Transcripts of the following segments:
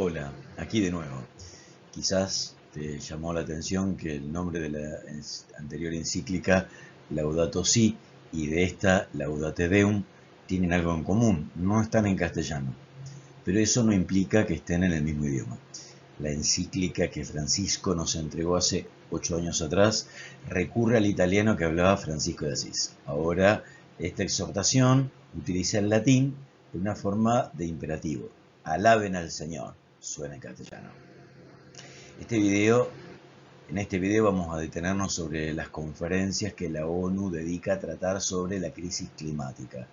Hola, aquí de nuevo. Quizás te llamó la atención que el nombre de la anterior encíclica, Laudato Si, y de esta, Laudate Deum, tienen algo en común. No están en castellano, pero eso no implica que estén en el mismo idioma. La encíclica que Francisco nos entregó hace 8 años atrás recurre al italiano que hablaba Francisco de Asís. Ahora, esta exhortación utiliza el latín de una forma de imperativo. Alaben al Señor, suena en castellano. En este video vamos a detenernos sobre las conferencias que la ONU dedica a tratar sobre la crisis climática.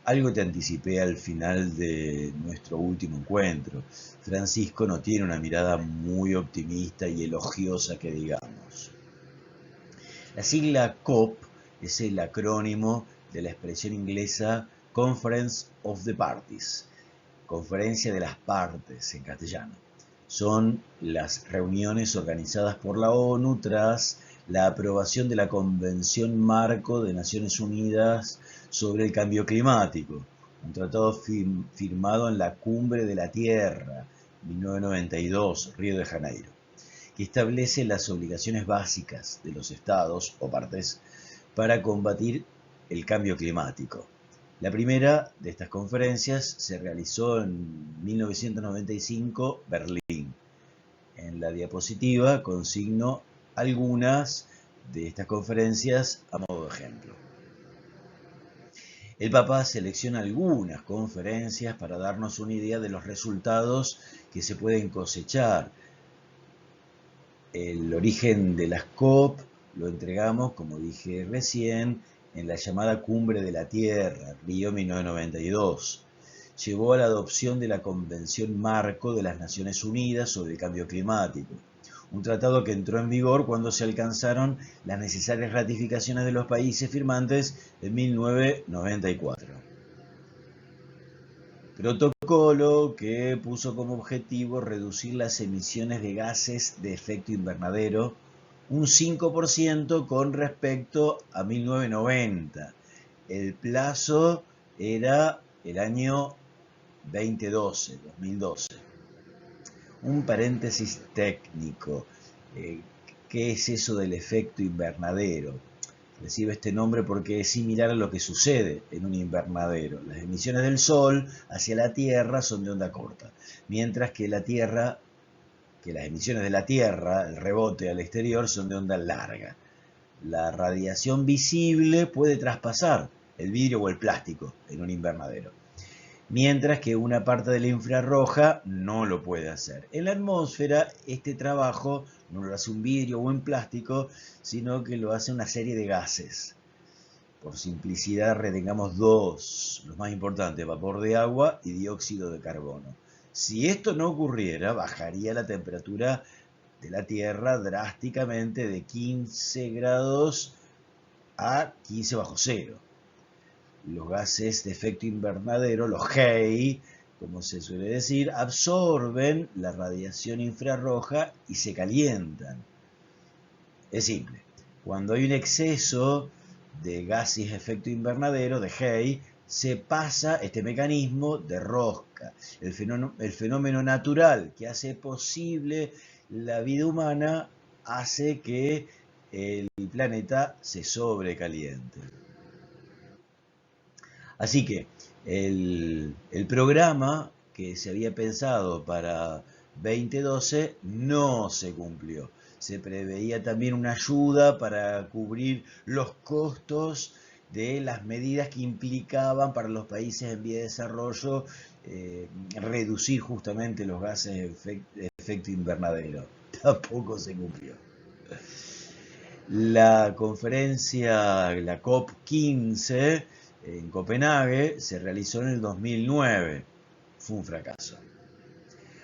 Algo te anticipé al final de nuestro último encuentro. Francisco no tiene una mirada muy optimista y elogiosa que digamos. La sigla COP es el acrónimo de la expresión inglesa Conference of the Parties, Conferencia de las Partes en castellano. Son las reuniones organizadas por la ONU tras la aprobación de la Convención Marco de Naciones Unidas sobre el Cambio Climático, un tratado firmado en la Cumbre de la Tierra, 1992, Río de Janeiro, que establece las obligaciones básicas de los estados o partes para combatir el cambio climático. La primera de estas conferencias se realizó en 1995, Berlín. En la diapositiva consigno algunas de estas conferencias a modo de ejemplo. El Papa selecciona algunas conferencias para darnos una idea de los resultados que se pueden cosechar. El origen de las COP lo entregamos, como dije recién, en la llamada Cumbre de la Tierra, Río 1992. Llevó a la adopción de la Convención Marco de las Naciones Unidas sobre el Cambio Climático, un tratado que entró en vigor cuando se alcanzaron las necesarias ratificaciones de los países firmantes en 1994. Protocolo que puso como objetivo reducir las emisiones de gases de efecto invernadero un 5% con respecto a 1990. El plazo era el año 2012. Un paréntesis técnico. ¿Qué es eso del efecto invernadero? Recibe este nombre porque es similar a lo que sucede en un invernadero. Las emisiones del Sol hacia la Tierra son de onda corta, mientras que las emisiones de la Tierra, el rebote al exterior, son de onda larga. La radiación visible puede traspasar el vidrio o el plástico en un invernadero, mientras que una parte de la infrarroja no lo puede hacer. En la atmósfera, este trabajo no lo hace un vidrio o un plástico, sino que lo hace una serie de gases. Por simplicidad, retengamos dos, los más importantes: vapor de agua y dióxido de carbono. Si esto no ocurriera, bajaría la temperatura de la Tierra drásticamente de 15 grados a 15 bajo cero. Los gases de efecto invernadero, los GEI, como se suele decir, absorben la radiación infrarroja y se calientan. Es simple. Cuando hay un exceso de gases de efecto invernadero, de GEI, se pasa este mecanismo de rosca. El fenómeno natural que hace posible la vida humana hace que el planeta se sobrecaliente. Así que el programa que se había pensado para 2012 no se cumplió. Se preveía también una ayuda para cubrir los costos de las medidas que implicaban para los países en vía de desarrollo reducir justamente los gases de efecto invernadero. Tampoco se cumplió. La conferencia, la COP15, en Copenhague, se realizó en el 2009. Fue un fracaso.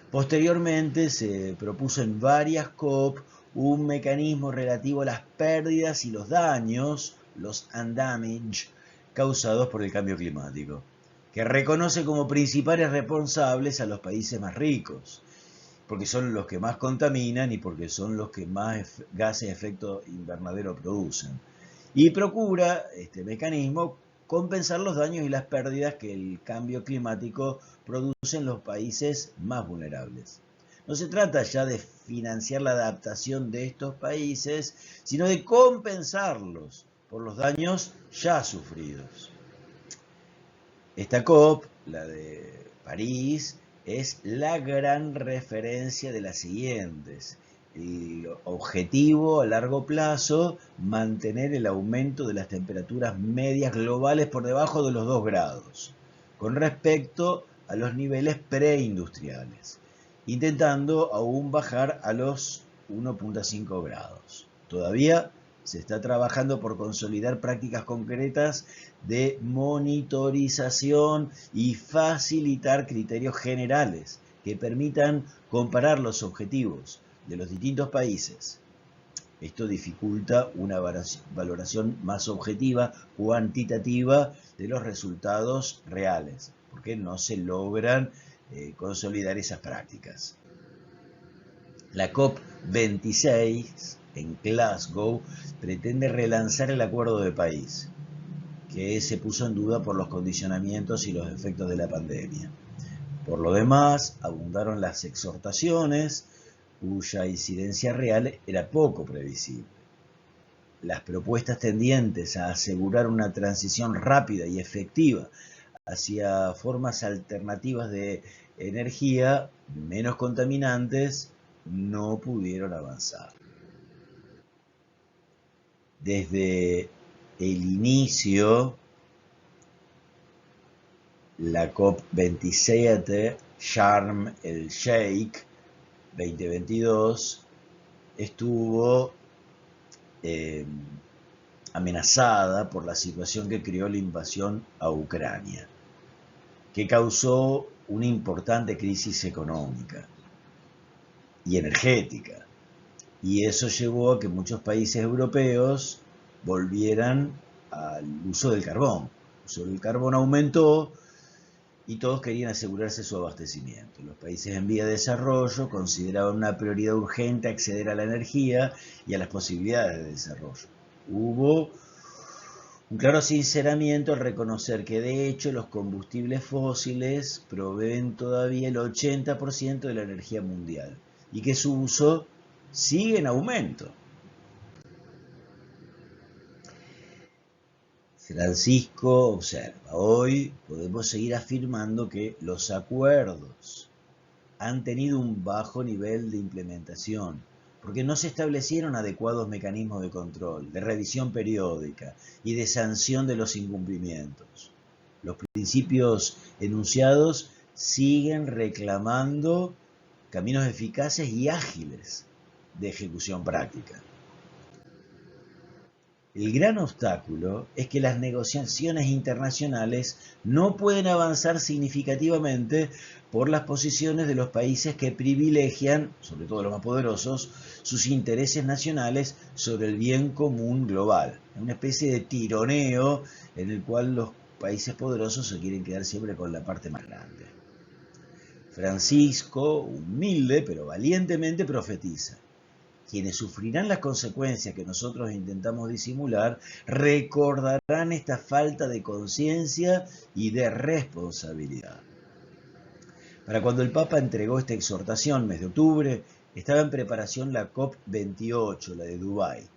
Posteriormente se propuso en varias COP un mecanismo relativo a las pérdidas y los daños, los undamage, causados por el cambio climático, que reconoce como principales responsables a los países más ricos, porque son los que más contaminan y porque son los que más gases de efecto invernadero producen. Y procura este mecanismo compensar los daños y las pérdidas que el cambio climático produce en los países más vulnerables. No se trata ya de financiar la adaptación de estos países, sino de compensarlos por los daños ya sufridos. Esta COP, la de París, es la gran referencia de las siguientes. El objetivo a largo plazo, mantener el aumento de las temperaturas medias globales por debajo de los 2 grados, con respecto a los niveles preindustriales, intentando aún bajar a los 1,5 grados. Todavía se está trabajando por consolidar prácticas concretas de monitorización y facilitar criterios generales que permitan comparar los objetivos de los distintos países. Esto dificulta una valoración más objetiva, cuantitativa de los resultados reales, porque no se logran consolidar esas prácticas. La COP26 en Glasgow pretende relanzar el Acuerdo de París, que se puso en duda por los condicionamientos y los efectos de la pandemia. Por lo demás, abundaron las exhortaciones, cuya incidencia real era poco previsible. Las propuestas tendientes a asegurar una transición rápida y efectiva hacia formas alternativas de energía menos contaminantes no pudieron avanzar. Desde el inicio, la COP27 Sharm el Sheikh 2022 estuvo amenazada por la situación que creó la invasión a Ucrania, que causó una importante crisis económica y energética, y eso llevó a que muchos países europeos volvieran al uso del carbón. El uso del carbón aumentó y todos querían asegurarse su abastecimiento. Los países en vía de desarrollo consideraban una prioridad urgente acceder a la energía y a las posibilidades de desarrollo. Hubo un claro sinceramiento al reconocer que de hecho los combustibles fósiles proveen todavía el 80% de la energía mundial y que su uso sigue en aumento. Francisco observa: hoy podemos seguir afirmando que los acuerdos han tenido un bajo nivel de implementación, porque no se establecieron adecuados mecanismos de control, de revisión periódica y de sanción de los incumplimientos. Los principios enunciados siguen reclamando caminos eficaces y ágiles de ejecución práctica. El gran obstáculo es que las negociaciones internacionales no pueden avanzar significativamente por las posiciones de los países que privilegian, sobre todo los más poderosos, sus intereses nacionales sobre el bien común global. Es una especie de tironeo en el cual los países poderosos se quieren quedar siempre con la parte más grande. Francisco, humilde pero valientemente, profetiza: quienes sufrirán las consecuencias que nosotros intentamos disimular recordarán esta falta de conciencia y de responsabilidad. Para cuando el Papa entregó esta exhortación, mes de octubre, estaba en preparación la COP28, la de Dubái.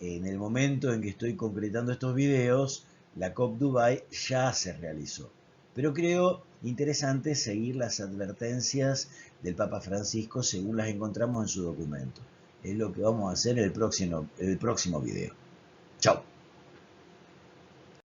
En el momento en que estoy concretando estos videos, la COP Dubái ya se realizó. Pero creo interesante seguir las advertencias del Papa Francisco según las encontramos en su documento. Es lo que vamos a hacer en el próximo video. Chao.